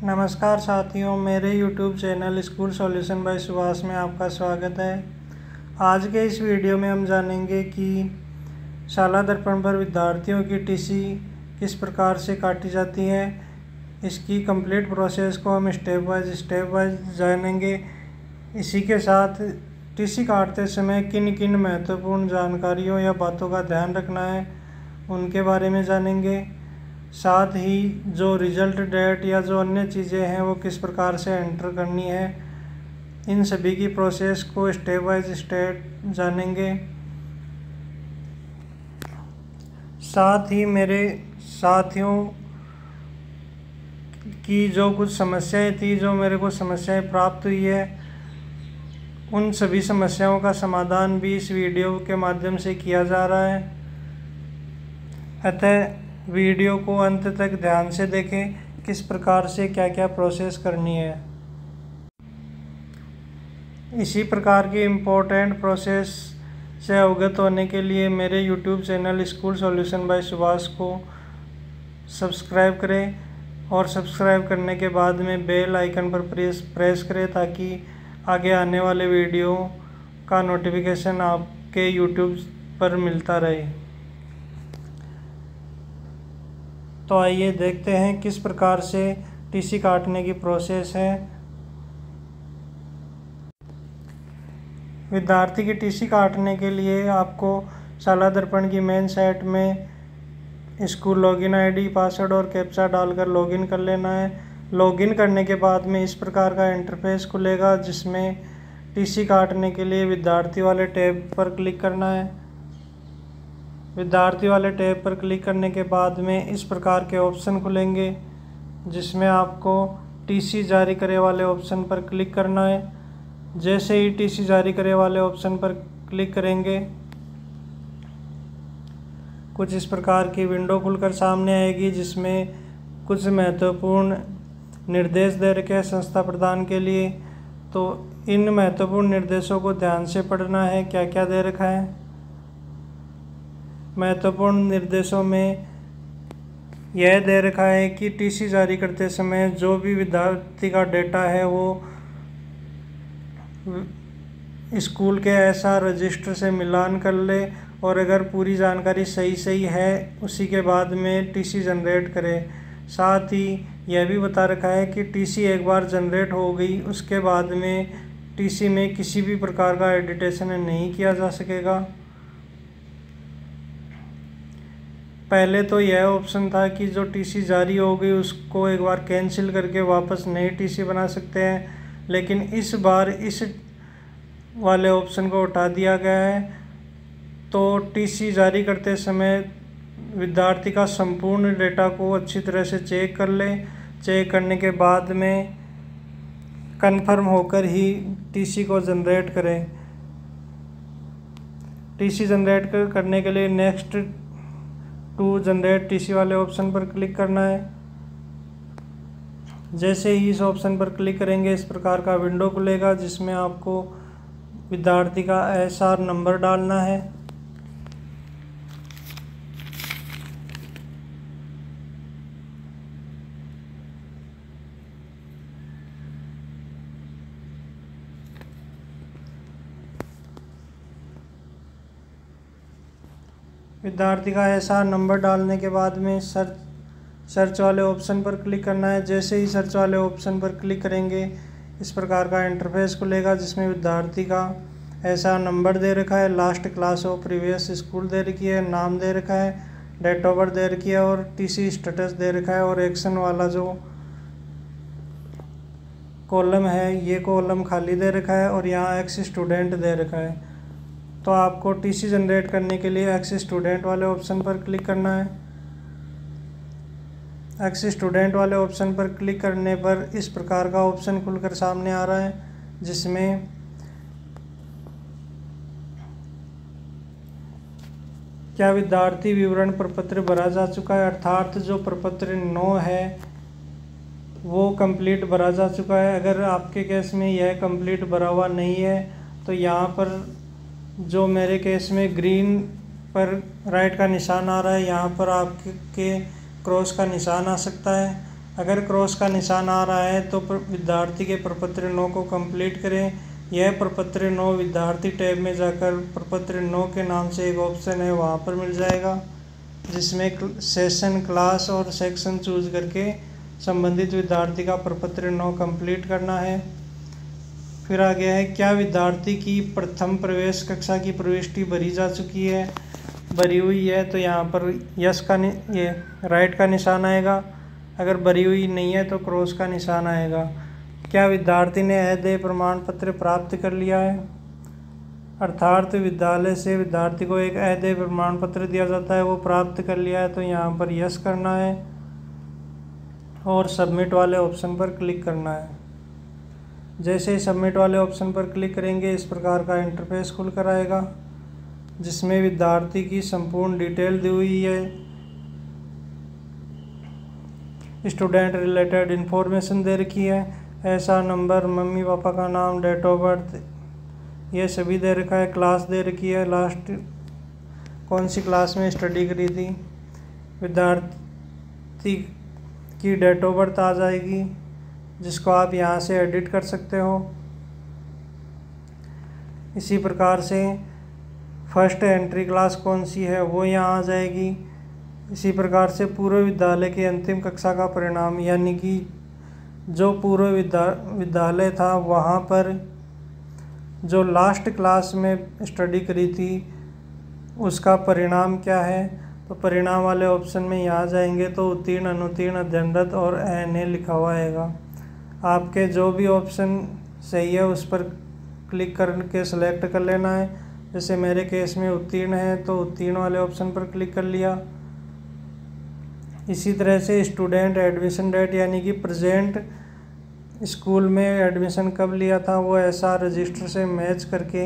नमस्कार साथियों, मेरे YouTube channel school solution bye Subhash में आपका स्वागत है। आज के इस वीडियो में हम जानेंगे कि शाला दर्पण पर विद्यार्थियों की टीसी किस प्रकार से काटी जाती है। इसकी कंप्लीट प्रोसेस को हम स्टेप बाय जानेंगे। इसी के साथ टीसी काटते समय किन किन महत्वपूर्ण जानकारियों या बातों का ध्यान रखना है उनके बारे में जानेंगे। साथ ही जो रिजल्ट डेट या जो अन्य चीज़ें हैं वो किस प्रकार से एंटर करनी है, इन सभी की प्रोसेस को स्टेप बाय स्टेप जानेंगे। साथ ही मेरे साथियों की जो कुछ समस्याएं थी, जो मेरे को समस्याएं प्राप्त हुई है, उन सभी समस्याओं का समाधान भी इस वीडियो के माध्यम से किया जा रहा है। अतः वीडियो को अंत तक ध्यान से देखें, किस प्रकार से क्या क्या प्रोसेस करनी है। इसी प्रकार की इम्पोर्टेंट प्रोसेस से अवगत होने के लिए मेरे YouTube channel school solution bye Subhash को सब्सक्राइब करें और सब्सक्राइब करने के बाद में बेल आइकन पर प्रेस करें ताकि आगे आने वाले वीडियो का नोटिफिकेशन आपके YouTube पर मिलता रहे। तो आइए देखते हैं किस प्रकार से टीसी काटने की प्रोसेस है। विद्यार्थी की टीसी काटने के लिए आपको शाला दर्पण की मेन साइट में स्कूल लॉगिन आईडी, पासवर्ड और कैप्चा डालकर लॉगिन कर लेना है। लॉगिन करने के बाद में इस प्रकार का इंटरफेस खुलेगा जिसमें टीसी काटने के लिए विद्यार्थी वाले टैब पर क्लिक करना है। विद्यार्थी वाले टैब पर क्लिक करने के बाद में इस प्रकार के ऑप्शन खुलेंगे जिसमें आपको टीसी जारी करे वाले ऑप्शन पर क्लिक करना है। जैसे ही टीसी जारी करे वाले ऑप्शन पर क्लिक करेंगे, कुछ इस प्रकार की विंडो खुलकर सामने आएगी जिसमें कुछ महत्वपूर्ण निर्देश दे रखे हैं संस्था प्रदान के लिए। तो इन महत्वपूर्ण निर्देशों को ध्यान से पढ़ना है। क्या क्या दे रखा है। महत्वपूर्ण निर्देशों में यह दे रखा है कि टीसी जारी करते समय जो भी विद्यार्थी का डेटा है वो स्कूल के एसआर रजिस्टर से मिलान कर ले और अगर पूरी जानकारी सही है उसी के बाद में टीसी जनरेट करे। साथ ही यह भी बता रखा है कि टीसी एक बार जनरेट हो गई उसके बाद में टीसी में किसी भी प्रकार का एडिटेशन नहीं किया जा सकेगा। पहले तो यह ऑप्शन था कि जो टीसी जारी हो गई उसको एक बार कैंसिल करके वापस नई टीसी बना सकते हैं, लेकिन इस बार इस वाले ऑप्शन को हटा दिया गया है। तो टीसी जारी करते समय विद्यार्थी का संपूर्ण डेटा को अच्छी तरह से चेक कर ले। चेक करने के बाद में कंफर्म होकर ही टीसी को जनरेट करें। टीसी जनरेट करने के लिए नेक्स्ट टू जनरेट टीसी वाले ऑप्शन पर क्लिक करना है। जैसे ही इस ऑप्शन पर क्लिक करेंगे इस प्रकार का विंडो खुलेगा जिसमें आपको विद्यार्थी का एसआर नंबर डालना है। विद्यार्थी का एसआर नंबर डालने के बाद में सर्च वाले ऑप्शन पर क्लिक करना है। जैसे ही सर्च वाले ऑप्शन पर क्लिक करेंगे इस प्रकार का इंटरफेस खुलेगा जिसमें विद्यार्थी का एसआर नंबर दे रखा है, last class of previous school दे रखी है, नाम दे रखा है, डेट ऑफ बर्थ दे रखी है और टीसी स्टेटस दे रखा है। और एक्शन वाला जो कॉलम है ये कॉलम खाली दे रखा है और यहाँ एक्स स्टूडेंट दे रखा है। तो आपको टीसी जनरेट करने के लिए एक्स स्टूडेंट वाले ऑप्शन पर क्लिक करना है। एक्स स्टूडेंट वाले ऑप्शन पर क्लिक करने पर इस प्रकार का ऑप्शन खुलकर सामने आ रहा है जिसमें क्या विद्यार्थी विवरण प्रपत्र भरा जा चुका है, अर्थात जो प्रपत्र 9 है वो कंप्लीट भरा जा चुका है। अगर आपके केस में यह कंप्लीट भरा हुआ नहीं है तो यहाँ पर जो मेरे केस में ग्रीन पर राइट का निशान आ रहा है यहाँ पर आपके क्रॉस का निशान आ सकता है। अगर क्रॉस का निशान आ रहा है तो विद्यार्थी के प्रपत्र 9 को कंप्लीट करें। यह प्रपत्र 9 विद्यार्थी टैब में जाकर प्रपत्र 9 के नाम से एक ऑप्शन है वहाँ पर मिल जाएगा, जिसमें सेशन, क्लास और सेक्शन चूज करके संबंधित विद्यार्थी का प्रपत्र 9 कंप्लीट करना है। फिर आ गया है, क्या विद्यार्थी की प्रथम प्रवेश कक्षा की प्रविष्टि भरी जा चुकी है? भरी हुई है तो यहाँ पर यस का ये राइट का निशान आएगा। अगर भरी हुई नहीं है तो क्रॉस का निशान आएगा। क्या विद्यार्थी ने अध्ययन प्रमाण पत्र प्राप्त कर लिया है? अर्थात विद्यालय से विद्यार्थी को एक अध्ययन प्रमाण पत्र दिया जाता है, वो प्राप्त कर लिया है तो यहाँ पर यस करना है और सबमिट वाले ऑप्शन पर क्लिक करना है। जैसे ही सबमिट वाले ऑप्शन पर क्लिक करेंगे इस प्रकार का इंटरफेस खुल कर आएगा, जिसमें विद्यार्थी की संपूर्ण डिटेल दी हुई है, स्टूडेंट रिलेटेड इन्फॉर्मेशन दे रखी है, ऐसा नंबर, मम्मी पापा का नाम, डेट ऑफ बर्थ, ये सभी दे रखा है, क्लास दे रखी है, लास्ट कौन सी क्लास में स्टडी करी थी, विद्यार्थी की डेट ऑफ बर्थ आ जाएगी, जिसको आप यहाँ से एडिट कर सकते हो। इसी प्रकार से फर्स्ट एंट्री क्लास कौन सी है वो यहाँ आ जाएगी। इसी प्रकार से पूर्व विद्यालय के अंतिम कक्षा का परिणाम, यानी कि जो पूर्व विद्यालय था वहाँ पर जो लास्ट क्लास में स्टडी करी थी उसका परिणाम क्या है, तो परिणाम वाले ऑप्शन में यहाँ जाएंगे तो उत्तीर्ण, अनुत्तीर्ण, अध्ययनरत और ANA लिखा हुआ आएगा। आपके जो भी ऑप्शन सही है उस पर क्लिक करके सेलेक्ट कर लेना है। जैसे मेरे केस में उत्तीर्ण है तो उत्तीर्ण वाले ऑप्शन पर क्लिक कर लिया। इसी तरह से स्टूडेंट एडमिशन डेट, यानी कि प्रेजेंट स्कूल में एडमिशन कब लिया था वो ऐसा रजिस्टर से मैच करके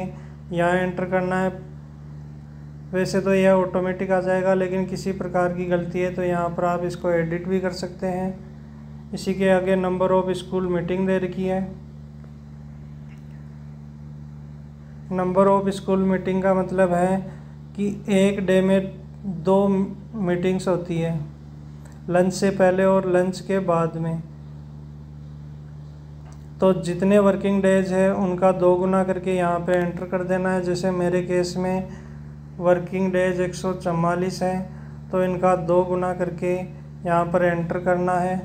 यहाँ एंटर करना है। वैसे तो यह ऑटोमेटिक आ जाएगा, लेकिन किसी प्रकार की गलती है तो यहाँ पर आप इसको एडिट भी कर सकते हैं। इसी के आगे नंबर ऑफ स्कूल मीटिंग दे रखी है। नंबर ऑफ स्कूल मीटिंग का मतलब है कि एक डे में 2 मीटिंग्स होती है, लंच से पहले और लंच के बाद में। तो जितने वर्किंग डेज है उनका 2 गुना करके यहाँ पे एंटर कर देना है। जैसे मेरे केस में वर्किंग डेज 144 है तो इनका 2 गुना करके यहाँ पर एंटर करना है।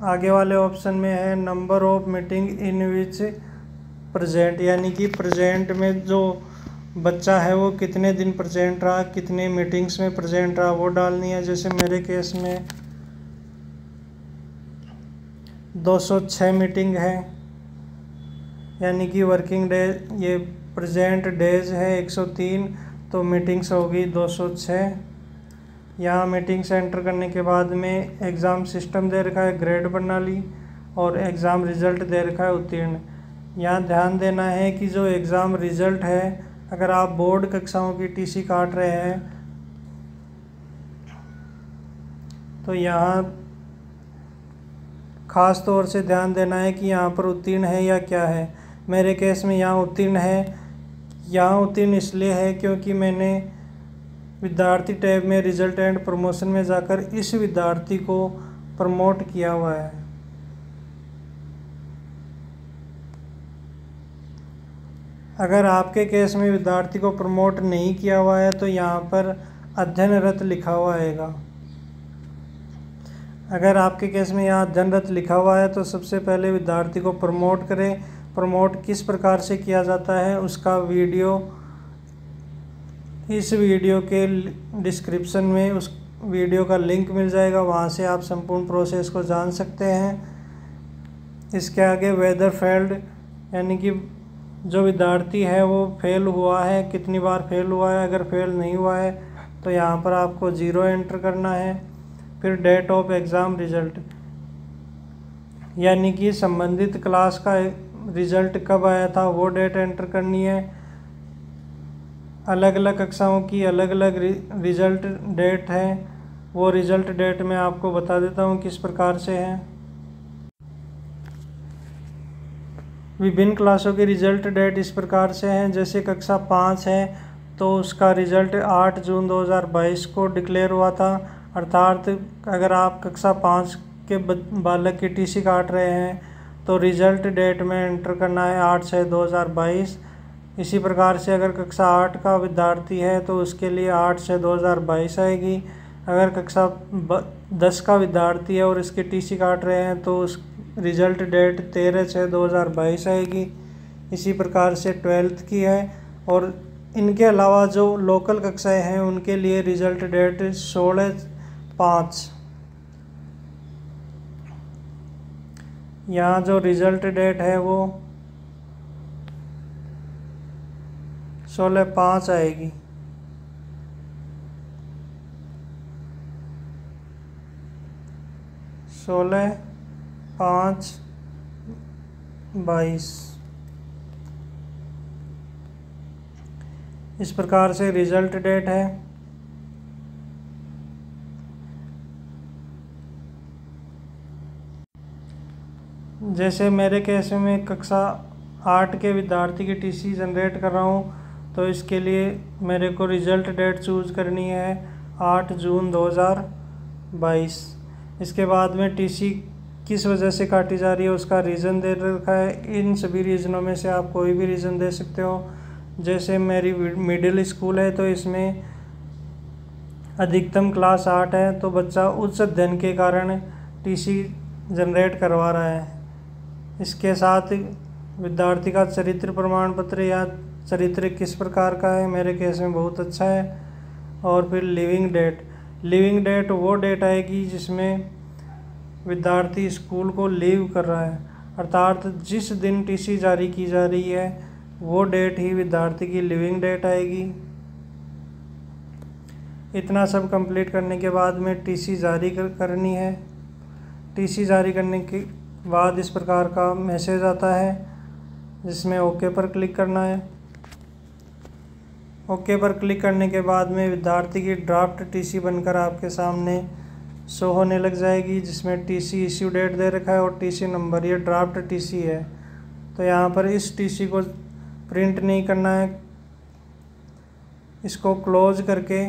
आगे वाले ऑप्शन में है number of meeting in which present, यानी कि प्रेजेंट में जो बच्चा है वो कितने दिन प्रेजेंट रहा, कितने मीटिंग्स में प्रेजेंट रहा वो डालनी है। जैसे मेरे केस में 206 मीटिंग है, यानी कि वर्किंग डे, ये प्रेजेंट डेज है 103 तो मीटिंग्स होगी 206। यहाँ मीटिंग्स एंटर करने के बाद में एग्ज़ाम सिस्टम दे रखा है, ग्रेड प्रणाली, और एग्ज़ाम रिज़ल्ट दे रखा है उत्तीर्ण। यहाँ ध्यान देना है कि जो एग्ज़ाम रिज़ल्ट है, अगर आप बोर्ड कक्षाओं की TC काट रहे हैं तो यहाँ ख़ास तौर से ध्यान देना है कि यहाँ पर उत्तीर्ण है या क्या है। मेरे केस में यहाँ उत्तीर्ण है। यहाँ उत्तीर्ण इसलिए है क्योंकि मैंने विद्यार्थी टैब में रिजल्ट एंड प्रमोशन में जाकर इस विद्यार्थी को प्रमोट किया हुआ है। अगर आपके केस में विद्यार्थी को प्रमोट नहीं किया हुआ है तो यहाँ पर अध्ययनरत लिखा हुआ आएगा। अगर आपके केस में यहाँ अध्ययनरत लिखा हुआ है तो सबसे पहले विद्यार्थी को प्रमोट करें। प्रमोट किस प्रकार से किया जाता है उसका वीडियो इस वीडियो के डिस्क्रिप्शन में उस वीडियो का लिंक मिल जाएगा, वहाँ से आप संपूर्ण प्रोसेस को जान सकते हैं। इसके आगे वेदर फेल्ड, यानी कि जो विद्यार्थी है वो फेल हुआ है, कितनी बार फेल हुआ है। अगर फेल नहीं हुआ है तो यहाँ पर आपको 0 एंटर करना है। फिर डेट ऑफ एग्ज़ाम रिज़ल्ट, यानी कि संबंधित क्लास का रिज़ल्ट कब आया था वो डेट एंटर करनी है। अलग अलग कक्षाओं की अलग अलग रिज़ल्ट डेट है, वो रिज़ल्ट डेट मैं आपको बता देता हूँ किस प्रकार से है। विभिन्न क्लासों के रिजल्ट डेट इस प्रकार से हैं। जैसे कक्षा 5 है तो उसका रिजल्ट 8 जून 2022 को डिक्लेयर हुआ था, अर्थात अगर आप कक्षा 5 के बालक की टीसी काट रहे हैं तो रिजल्ट डेट में एंटर करना है 8/6/2022। इसी प्रकार से अगर कक्षा 8 का विद्यार्थी है तो उसके लिए 8/6/2022 आएगी। अगर कक्षा 10 का विद्यार्थी है और इसके टीसी काट रहे हैं तो उस रिजल्ट डेट 13/6/2022 आएगी। इसी प्रकार से 12th की है, और इनके अलावा जो लोकल कक्षाएं हैं उनके लिए रिजल्ट डेट 16/5। यहाँ जो रिजल्ट डेट है वो 16/5 आएगी। सोलह 5/22 इस प्रकार से रिजल्ट डेट है। जैसे मेरे केस में कक्षा 8 के विद्यार्थी की टीसी जनरेट कर रहा हूँ तो इसके लिए मेरे को रिजल्ट डेट चूज़ करनी है 8 जून 2022। इसके बाद में टीसी किस वजह से काटी जा रही है उसका रीज़न दे रखा है। इन सभी रीज़नों में से आप कोई भी रीज़न दे सकते हो। जैसे मेरी मिडिल स्कूल है तो इसमें अधिकतम क्लास 8 है तो बच्चा उच्च अध्ययन के कारण टीसी जनरेट करवा रहा है। इसके साथ विद्यार्थी का चरित्र प्रमाण पत्र या चरित्र किस प्रकार का है, मेरे केस में बहुत अच्छा है। और फिर लिविंग डेट वो डेट आएगी जिसमें विद्यार्थी स्कूल को लीव कर रहा है, अर्थात जिस दिन टीसी जारी की जा रही है वो डेट ही विद्यार्थी की लिविंग डेट आएगी। इतना सब कंप्लीट करने के बाद में टीसी जारी करनी है। टीसी जारी करने के बाद इस प्रकार का मैसेज आता है जिसमें ओके पर क्लिक करना है। ओके पर क्लिक करने के बाद में विद्यार्थी की ड्राफ्ट टीसी बनकर आपके सामने शो होने लग जाएगी, जिसमें टीसी इश्यू डेट दे रखा है और टीसी नंबर। ये ड्राफ्ट टीसी है तो यहाँ पर इस टीसी को प्रिंट नहीं करना है, इसको क्लोज करके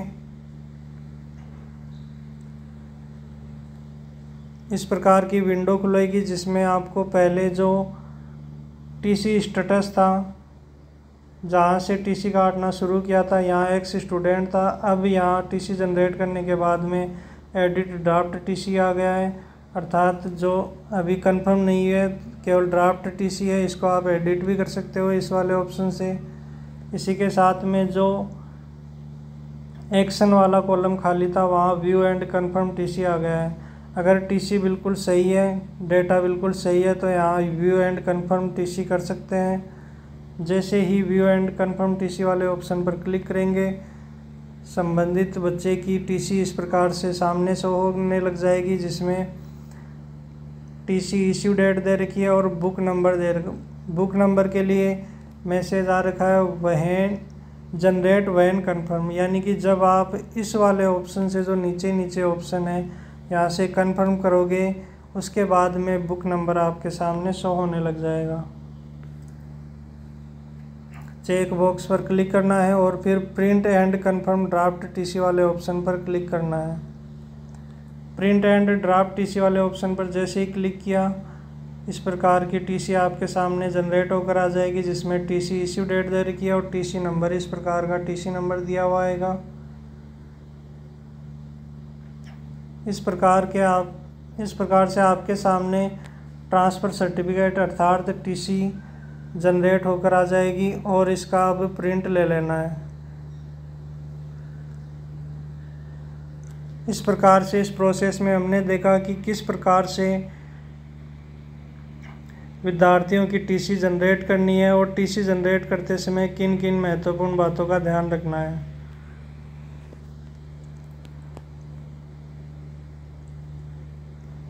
इस प्रकार की विंडो खुलेगी जिसमें आपको पहले जो टीसी स्टेटस था, जहाँ से टीसी काटना शुरू किया था, यहाँ एक्स स्टूडेंट था, अब यहाँ टीसी जनरेट करने के बाद में एडिट ड्राफ्ट टीसी आ गया है, अर्थात जो अभी कंफर्म नहीं है केवल ड्राफ्ट टीसी है, इसको आप एडिट भी कर सकते हो इस वाले ऑप्शन से। इसी के साथ में जो एक्शन वाला कॉलम खाली था वहाँ व्यू एंड कंफर्म टीसी आ गया है। अगर टीसी बिल्कुल सही है, डेटा बिल्कुल सही है तो यहाँ व्यू एंड कंफर्म टीसी कर सकते हैं। जैसे ही व्यू एंड कंफर्म टीसी वाले ऑप्शन पर क्लिक करेंगे संबंधित बच्चे की टीसी इस प्रकार से सामने शो होने लग जाएगी, जिसमें टीसी इश्यू डेट दे रखी है और बुक नंबर दे रखा। बुक नंबर के लिए मैसेज आ रखा है वह जनरेट वैन कंफर्म, यानी कि जब आप इस वाले ऑप्शन से जो नीचे ऑप्शन है यहाँ से कंफर्म करोगे उसके बाद में बुक नंबर आपके सामने शो होने लग जाएगा। चेक बॉक्स पर क्लिक करना है और फिर print and confirm draft TC वाले ऑप्शन पर क्लिक करना है। प्रिंट एंड ड्राफ्ट टीसी वाले ऑप्शन पर जैसे ही क्लिक किया इस प्रकार की टीसी आपके सामने जनरेट होकर आ जाएगी, जिसमें टीसी इश्यू डेट दे रखी है और टीसी नंबर इस प्रकार का टीसी नंबर दिया हुआ आएगा। इस प्रकार से आपके सामने ट्रांसफ़र सर्टिफिकेट अर्थात टीसी जनरेट होकर आ जाएगी और इसका अब प्रिंट ले लेना है। इस प्रकार से इस प्रोसेस में हमने देखा कि किस प्रकार से विद्यार्थियों की टीसी जनरेट करनी है और टीसी जनरेट करते समय किन किन महत्वपूर्ण बातों का ध्यान रखना है।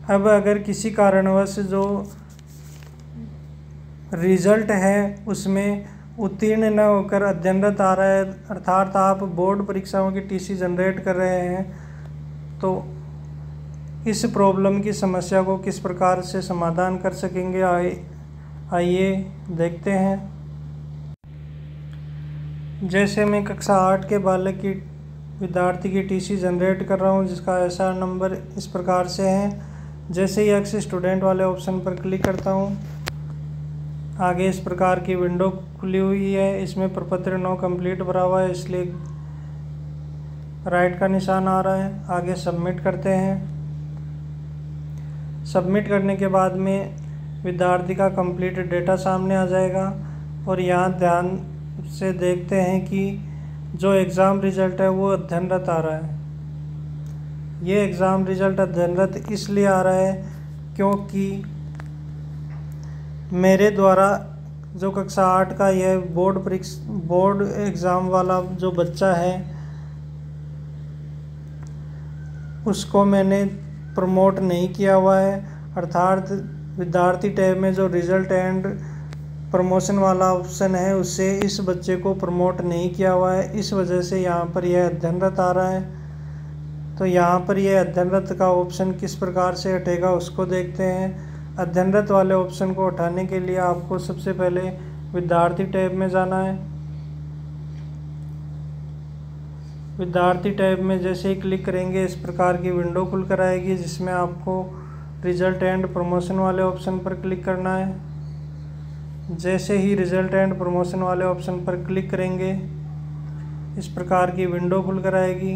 अब अगर किसी कारणवश जो रिज़ल्ट है उसमें उत्तीर्ण न होकर अध्ययनरत आ रहा है, अर्थात आप बोर्ड परीक्षाओं की टीसी जनरेट कर रहे हैं, तो इस प्रॉब्लम की समस्या को किस प्रकार से समाधान कर सकेंगे आइए देखते हैं। जैसे मैं कक्षा 8 के बालक की विद्यार्थी की टीसी जनरेट कर रहा हूं, जिसका एसआर नंबर इस प्रकार से है। जैसे ही एक्स स्टूडेंट वाले ऑप्शन पर क्लिक करता हूं, आगे इस प्रकार की विंडो खुली हुई है। इसमें प्रपत्र नो कंप्लीट भरा हुआ है, इसलिए राइट का निशान आ रहा है। आगे सबमिट करते हैं। सबमिट करने के बाद में विद्यार्थी का कंप्लीट डेटा सामने आ जाएगा और यहाँ ध्यान से देखते हैं कि जो एग्ज़ाम रिज़ल्ट है वो अध्ययनरत आ रहा है। ये एग्ज़ाम रिज़ल्ट अध्ययनरत इसलिए आ रहा है क्योंकि मेरे द्वारा जो कक्षा 8 का यह बोर्ड एग्ज़ाम वाला जो बच्चा है उसको मैंने प्रमोट नहीं किया हुआ है। अर्थात विद्यार्थी टैब में जो रिज़ल्ट एंड प्रमोशन वाला ऑप्शन है उससे इस बच्चे को प्रमोट नहीं किया हुआ है। इस वजह से यहाँ पर यह अध्ययनरत आ रहा है। तो यहाँ पर यह अध्ययनरत का ऑप्शन किस प्रकार से हटेगा उसको देखते हैं। अध्ययनरत वाले ऑप्शन को हटाने के लिए आपको सबसे पहले विद्यार्थी टैब में जाना है। विद्यार्थी टैब में जैसे ही क्लिक करेंगे इस प्रकार की विंडो खुल कर आएगी, जिसमें आपको रिजल्ट एंड प्रमोशन वाले ऑप्शन पर क्लिक करना है। जैसे ही रिजल्ट एंड प्रमोशन वाले ऑप्शन पर क्लिक करेंगे इस प्रकार की विंडो खुल कर आएगी,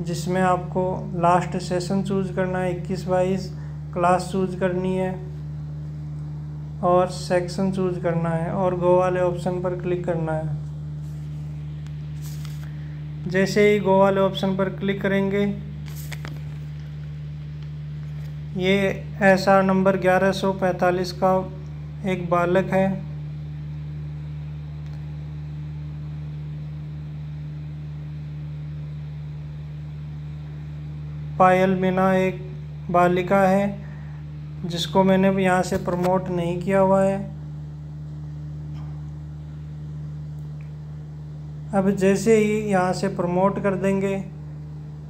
जिसमें आपको लास्ट सेशन चूज़ करना है, 21-22 क्लास चूज़ करनी है और सेक्शन चूज़ करना है और गो वाले ऑप्शन पर क्लिक करना है। जैसे ही गो वाले ऑप्शन पर क्लिक करेंगे ये एसआर नंबर 1145 का एक बालक है। पायल मीना एक बालिका है जिसको मैंने यहाँ से प्रमोट नहीं किया हुआ है। अब जैसे ही यहाँ से प्रमोट कर देंगे,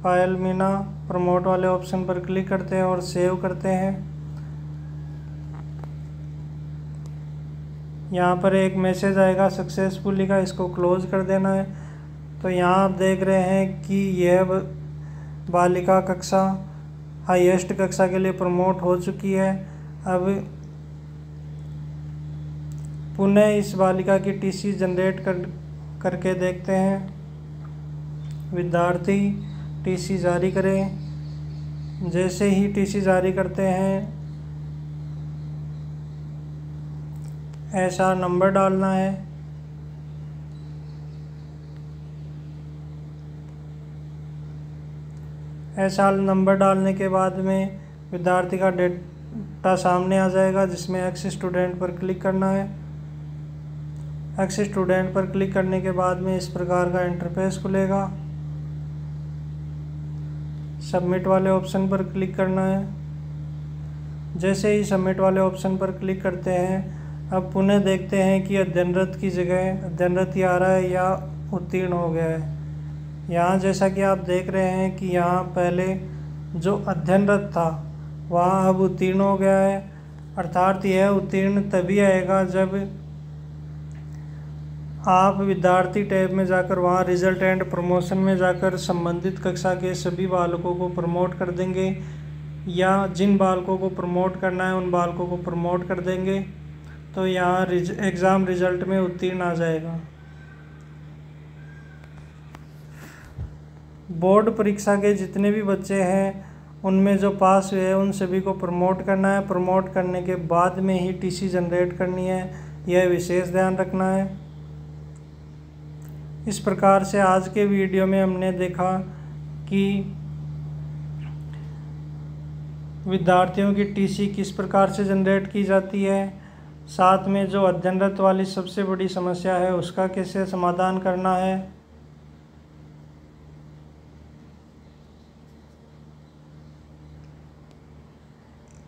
पायल मीना प्रमोट वाले ऑप्शन पर क्लिक करते हैं और सेव करते हैं। यहाँ पर एक मैसेज आएगा सक्सेसफुली का, इसको क्लोज कर देना है। तो यहाँ आप देख रहे हैं कि यह बालिका कक्षा हाईएस्ट कक्षा के लिए प्रमोट हो चुकी है। अब पुनः इस बालिका की टीसी जनरेट करके देखते हैं। विद्यार्थी टीसी जारी करें। जैसे ही टीसी जारी करते हैं ऐसा नंबर डालना है। ऐसा नंबर डालने के बाद में विद्यार्थी का डेटा सामने आ जाएगा, जिसमें एक्स स्टूडेंट पर क्लिक करना है। एक्स स्टूडेंट पर क्लिक करने के बाद में इस प्रकार का इंटरफेस खुलेगा। सबमिट वाले ऑप्शन पर क्लिक करना है। जैसे ही सबमिट वाले ऑप्शन पर क्लिक करते हैं, अब पुनः देखते हैं कि अध्ययनरत की जगह अध्ययनरत ही आ रहा है या उत्तीर्ण हो गया है। यहाँ जैसा कि आप देख रहे हैं कि यहाँ पहले जो अध्ययनरत था वहाँ अब उत्तीर्ण हो गया है। अर्थात यह उत्तीर्ण तभी आएगा जब आप विद्यार्थी टैब में जाकर वहाँ रिजल्ट एंड प्रमोशन में जाकर संबंधित कक्षा के सभी बालकों को प्रमोट कर देंगे, या जिन बालकों को प्रमोट करना है उन बालकों को प्रमोट कर देंगे। तो यहाँ एग्ज़ाम रिजल्ट में उत्तीर्ण आ जाएगा। बोर्ड परीक्षा के जितने भी बच्चे हैं उनमें जो पास हुए हैं उन सभी को प्रमोट करना है। प्रमोट करने के बाद में ही टीसी जनरेट करनी है, यह विशेष ध्यान रखना है। इस प्रकार से आज के वीडियो में हमने देखा कि विद्यार्थियों की टीसी किस प्रकार से जनरेट की जाती है, साथ में जो अध्ययनरत वाली सबसे बड़ी समस्या है उसका कैसे समाधान करना है।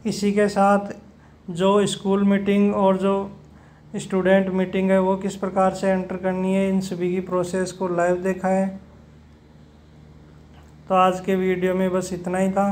इसी के साथ जो स्कूल मीटिंग और जो स्टूडेंट मीटिंग है वो किस प्रकार से एंटर करनी है, इन सभी की प्रोसेस को लाइव देखा है। तो आज के वीडियो में बस इतना ही था।